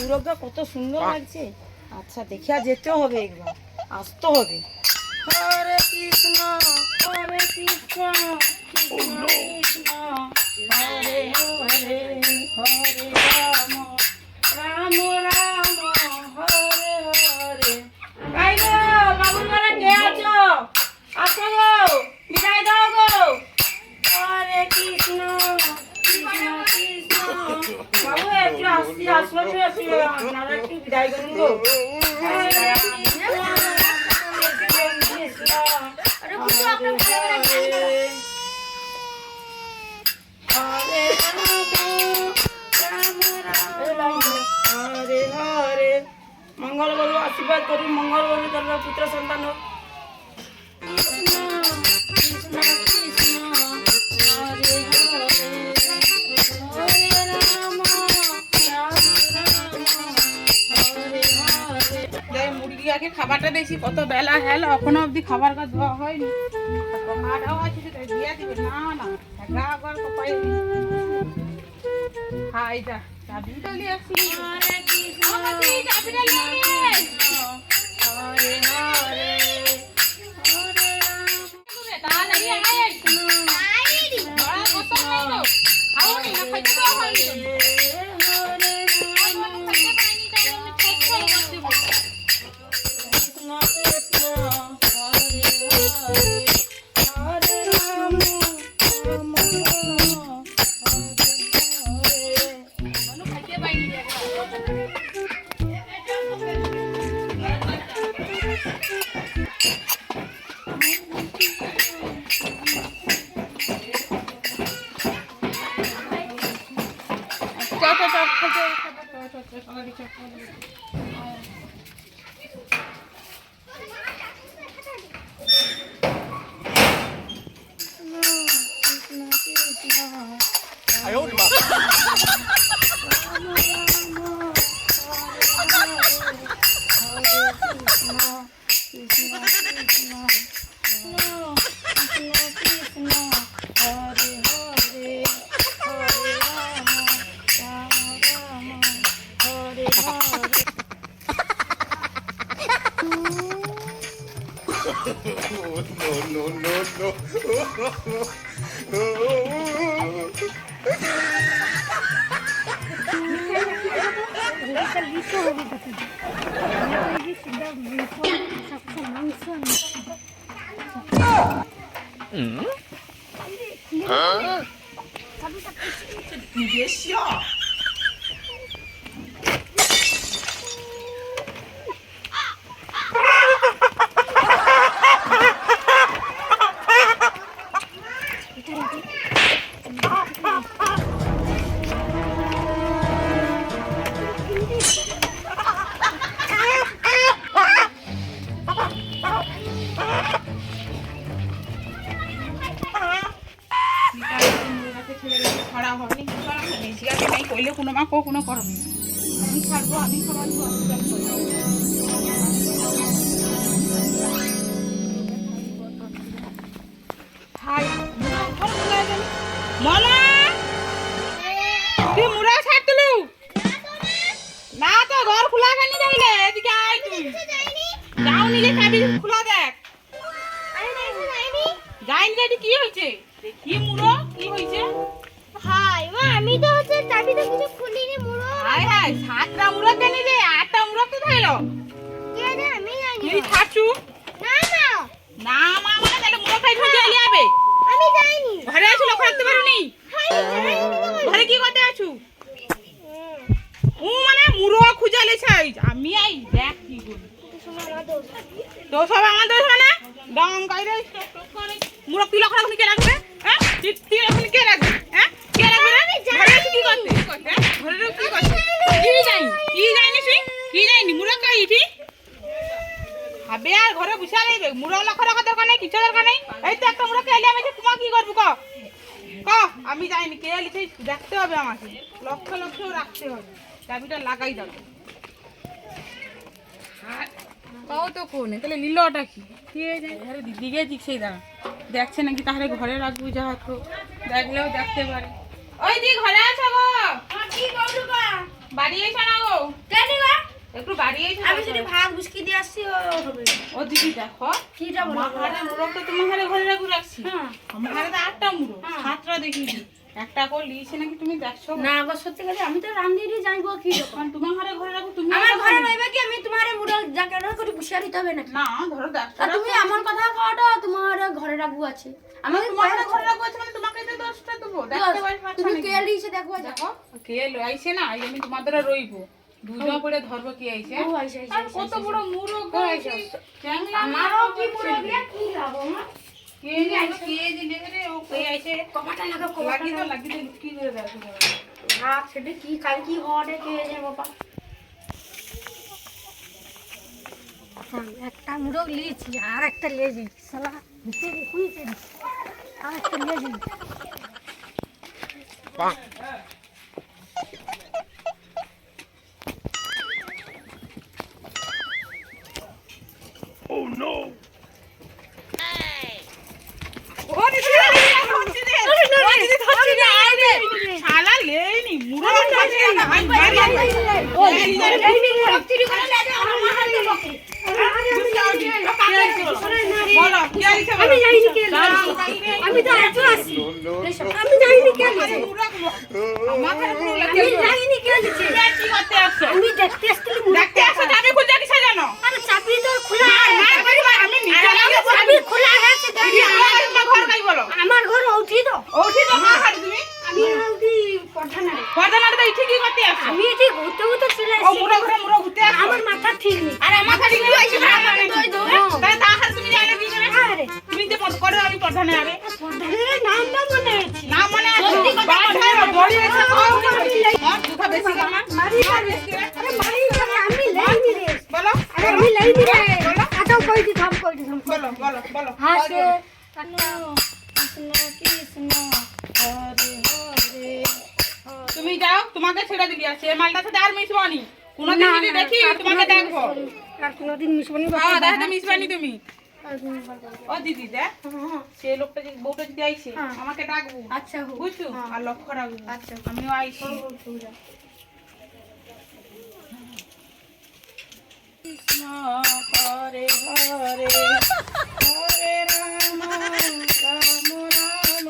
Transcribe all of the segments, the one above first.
দুর্গা কত সুন্দর লাগছে। আচ্ছা দেখে আর যেতে হবে, একবার আসতে হবে। হরে কৃষ্ণ হরে কৃষ্ণ কৃষ্ণ কৃষ্ণ হরে হরে হরে রাম রাম রাম হরে হরে। তাই গো বাবুর ঘরে কে আছো? আসো গো, বিদায় দাও গো। হরে কৃষ্ণ কৃষ্ণ কৃষ্ণ। বাবু একটু আসছি, আসবে একটু, আপনারা একটু বিদায় করুন গো। হরে কৃষ্ণ কৃষ্ণ হরে হরে রাম রাম হরে হরে। মঙ্গল বলো, আশীর্বাদ করি, মঙ্গল বলো তার পুত্র সন্তান হোক। কৃষ্ণ কৃষ্ণ কৃষ্ণ হরে হরে হরে রাম রাম হরে হরে। মুরগি আগে খাবারটা দিয়েছি, কত বেলা হেল এখনো অব্দি খাবার কাজ দেওয়া হয়নি। মাটাও আছে সেটা দিয়ে দিবে না না গা একবার কপাই হাই যা চাবি তো নিয়ে আসছি। হরে কৃষ্ণ চাবিটা নিয়ে আয়। হরে হরে হরে রাম তাড়াতাড়ি আয়। বড় কত খাইলো খাওনি না, খাইতে দেওয়া হয়নি। হরে রাম খাইতে পাইনি তাই আমি ছোট ছোট করতে বলছি। কৃষ্ণ কৃষ্ণ হরে হরে হরে রাম রাম রাম হরে হরে। মানু খাইতে পাইনি রে।你别笑。 ছাড়া হয়নি জিজ্ঞাসা নেই কইলে কোনো মা কোনো করবে আমি ছাড়বো আমি খাবার মনা তুই মুড়া ছাড় তুলু না তো ঘর খোলা কেন যাইলে এদিকে আয় তুই যাও নিলে চাবি খোলা দেখ যাইনি রেডি কি হয়েছে দেখি মুড়ো কি হয়েছে হাই মা আমি তো হচ্ছে চাবি তো কিছু খুলিনি মুড়ো হাই হাই সাতটা মুড়ো কেন রে আটটা মুড়ো তো ধইলো কে জানে আমি জানি তুই ছাড়ছু না না না মা মানে তাহলে মুড়ো খাই ধরে চলে যাবে আমি যাইনি ঘরে আছো লোক রাখতে পারোনি ঘরে কি করতে আছো ও মানে মুড়ো খুঁজালে ছাই আমি আই দেখ কি করি তো সব আমাদের মানে ডং কাইরে স্টক করে মুড়ো তুই লোক রাখনি কে রাখবে হ্যাঁ তুই রাখনি কে রাখবে হ্যাঁ কে রাখবে ঘরে আছো কি করতে ঘরে কি করতে কি যাইনি তুই কি যাইনি মুড়ো খাইছি আবে আর ঘরে বসে রইবে মুড়ো লোক রাখা দরকার নাই কিছু দরকার নাই এই তো একটা মুড়ো খাইলে আমি তোমার কি করব ক ক আমি যাইনি কে লিখে দেখতে হবে আমাকে লক্ষ লক্ষ রাখতে হবে চাবিটা লাগাই দাও পাও তো কোনে তাহলে লীলাটা কি কে যায় ঘরে দিদিকে জিজ্ঞেস দাঁড়া দেখছে নাকি তাহলে ঘরে রাখবো যা তো দেখলেও দেখতে পারে ওই দি ঘরে আছো গো কি করব গা বাড়ি এসো না গো কে একটু বাড়ি এসে আমি যদি ভাত বুসকি দিয়ে আসছি ও হবে। ও দিদি দেখো কিটা বলো? মাহারে মুরগ তো তোমার ঘরে ঘরে রাখু রাখছি হ্যাঁ। আমার ঘরে তো 8টা মুরগ হ্যাঁ। 7টা দেখিছি একটা করে লিয়েছে নাকি তুমি দেখছো না গো সত্যি কথা আমি তো রান্ধিয়ে যাইবো কি রকম? কারণ তোমার ঘরে ঘরে রাখু তুমি আমার ঘরে রইবে কি আমি তোমার মুড়া যাকে করে বুসিয়া দিতে হবে নাকি? না ধরো দেখছো আর তুমি এমন কথা কওটা তোমার ঘরে রাখবো আছে। আমি তোমার ঘরে ঘরে রাখু আছে মানে তোমাকে তো 10টা দেবো দেখতে পাচ্ছ তুমি নাকি? কে লিয়েছে দেখো দেখো কে আইছে না এই আমি তোমাদের রইবো দুজন করে ধরবো কি আইছে ও আইছে, আইছে, আর আইছে, কত আইছে। বড় মুরগ ও আইছে, আইছে আইছে। আমারও কি মুড়া দিয়া কি লাভ মা? কে যে লেগে রে ও কে আইছে কমাটা লাগা লাগি তো কি করে দেখো ভাত সেটা কি কাল কি হওয়াটা কে জানে বাবা। একটা মুরগ লিয়েছি আর একটা লেজি শালা ভিতরে কুইছে আর একটা লেজি ও দিদি হচ্ছে দে ও দিদি হচ্ছে দে আই রে শালা লেইনি মুরগ আছে না আমি বাড়ি ও লেজি সবচুরি করে লাগে আমার মাহাতে বকে বলো কি আইছে আমি জানি কে আমি তো আছো আছি আমি জানি কে আরে মুরগ আমার ঘরে মুরগ আমি জানি কে লিছে কি করতে আসছো আমি দেখতে আসছিলাম দেখতে আসো যাবে খুলতে কিসে জানো আরে চাবি তো খোলা মার পরিবার আমি নিজে চাবি খোলা আছে দেখি তোমার ঘর কাই বলো আমার ঘর উঠি তো ওঠি তো মা হাড়ি তুমি আমি উঠি পঠানারে পর্দানাটা তো ইঠি কি করতে আসছো আমি এটি ঘুরতে ঘুরতে চলে ও আসি মুরগ ঘরে মুরগ ঘুরতে আসছো আমার মাথা ঠিক নেই আরে মাথা ঠিক নেই আইছে না মানে তাই তা হার তুমি জানো কি করে আরে তুমি যে পদ করে আমি পর্দানে আরে পঠানারে নামটা মনে আছে না মনে আছে সত্যি কথা বাড়ি দড়ি আছে মারি আর দুটা বেশি কর না মারি আরে মারি আমি লাইনি রে বলো আরে আমি লাইনি রে আচ্ছা কই দি থাম বলো বলো বলো হাসে তুমি যাও তোমাকে ছেড়ে দিবি আর সে মালটা সাথে আর মিশবানি কোনদিন যদি দেখি তোমাকে দেখবো আর কোনদিন মিশবনি হ্যাঁ দেখো মিশবানি তুমি ও দিদি দেখ সে লোকটা যে বউটা যদি আইছে হ্যাঁ। আমাকে ডাকবো আচ্ছা হো বুঝছো আর লক্ষ্য রাখবো আচ্ছা আমিও আইছি কৃষ্ণ হরে হরে হরে রাম রাম রাম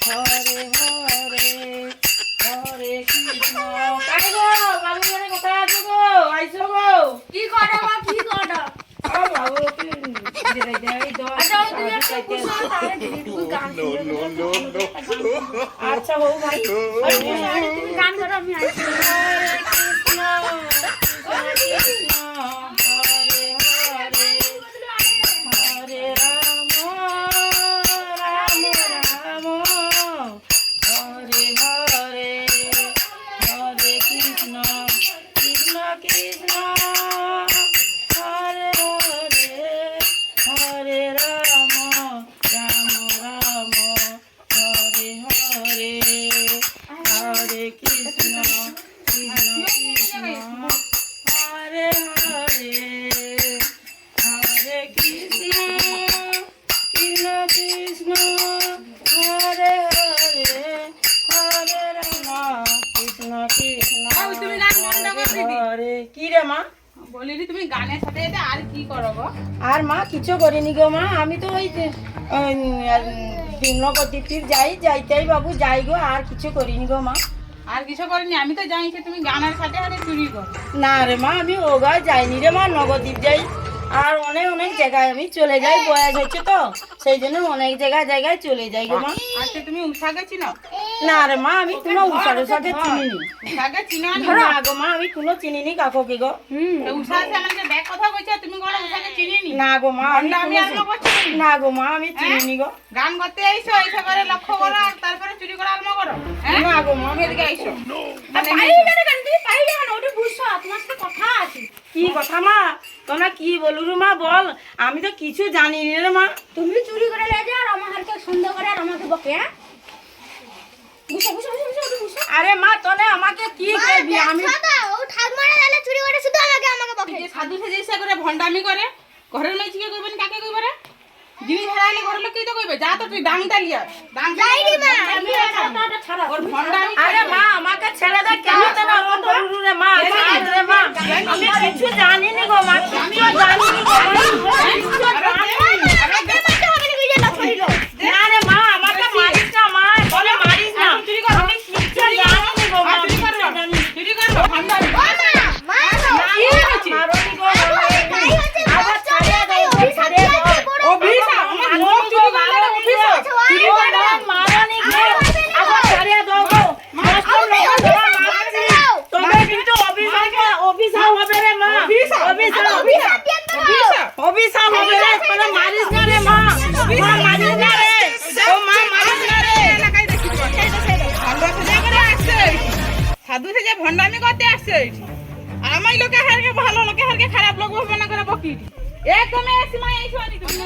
হরে হরে হরে কৃষ্ণ কাকে গো বাবু মানে কোথায় আছো গো আইছো গো কি করো মা কি করো ও বাবু তুই দে দে এই দো আচ্ছা তুমি একটা কুসুম তারে দিদি তুমি গান আচ্ছা হো ভাই তুমি গান করো আমি আইছি হরে কৃষ্ণ কৃষ্ণ হরে হরে হরে রাম রাম রাম হরে হরে হরে কৃষ্ণ কৃষ্ণ কৃষ্ণ হরে হরে হরে রাম রাম রাম হরে হরে হরে কৃষ্ণ কৃষ্ণ কৃষ্ণ হরে হরে হরে কৃষ্ণ কৃষ্ণ কৃষ্ণ হরে হরে হরে রাম কৃষ্ণ কৃষ্ণ তুমি গান বন্ধ কর দিদি হরে কি রে মা বলিনি তুমি গানের সাথে সাথে আর কি করো গো আর মা কিছু করিনি গো মা আমি তো ওই নবদ্বীপটির যাইতেই বাবু যাই গো আর কিছু করিনি গো মা আর কিছু করিনি আমি তো জানি তুমি গানের সাথে সাথে চুরি করো না রে মা আমি ওগায় যাইনি রে মা নবদ্বীপ যাই আর অনেক অনেক জায়গায় আমি চলে যাই বয়স হচ্ছে তো সেই জন্য অনেক জায়গায় চলে যাই গো মা আচ্ছা তুমি উষাকে চিনো না রে মা আমি কোনো উষাকে চিনিনি উষাকে চিনো না গো মা আমি কোনো চিনিনি কাকুকে গো উষা আছে আমাকে দেখ কথা কইছে তুমি কোন উষাকে চিনিনি না গো মা আমি আমি আর করছি না গো মা আমি চিনিনি গো গান করতে আইছো এইসব করে লক্ষ্য করো আর তারপরে চুরি করা আরম্ভ করো হ্যাঁ না গো মা এদিকে আইছো কি কথা মা তোমরা কি বলু রে মা বল আমি তো কিছু জানি নি রে মা তুমি চুরি করে লে যা আর আমাকে সন্দেহ করে আর আমাকে বকে হ্যাঁ আরে মা তোনে আমাকে কি করবি আমি ও ঠাকুমারা জানে চুরি করে শুধু আমাকে বকে যে সাধু সেজে ইচ্ছা করে ভন্ডামি করে ঘরের মেয়েকে কইবেন কাকে কইবে রে জিনিস হারাইলে ঘরের লোক কি তো কইবে যা তো তুই ডাংটা লিয়া ডাং যাইনি মা আমি এটা ছাড়া ওর ভন্ডামি আরে মা আমাকে ছেড়ে দে কেন তোরা অত রে মা রে মা আমি গো মা কিচ্ছু জানিনি গো মা কিচ্ছু জানিনি। না রে মা আমাকে মারিস না মা বলে মারিস না চুরি করো। আমি কিচ্ছু জানিনি গো মা চুরি করো চুরি করো ভান্ডামি কি হয়েছে? মারোনি গো আবার ছাড়িয়ে দাও ছাড়িয়ে দাও অভিশাপ আমার লোক চুরি করলে এটা অভিশাপ চুরি করলে মারোনি গো আবার ছাড়িয়ে দাও গো তবে কিন্তু অভিশাপ হবে রে মা অভিশাপ অভিশাপ অভিশাপ অভিশাপ হবে রে তোরা মারিস না রে মা মা মারিস না রে ও মা মারিস না রে এলাকায় দেখি তো ভন্ডা সেজে করে আসছে সাধু সেজে ভন্ডামি করতে আসছে আমার লোকে হারকে ভালো লোকে হারকে খারাপ লোক মনে করে বকি এ তুমি সীমা এই শোনি তুমি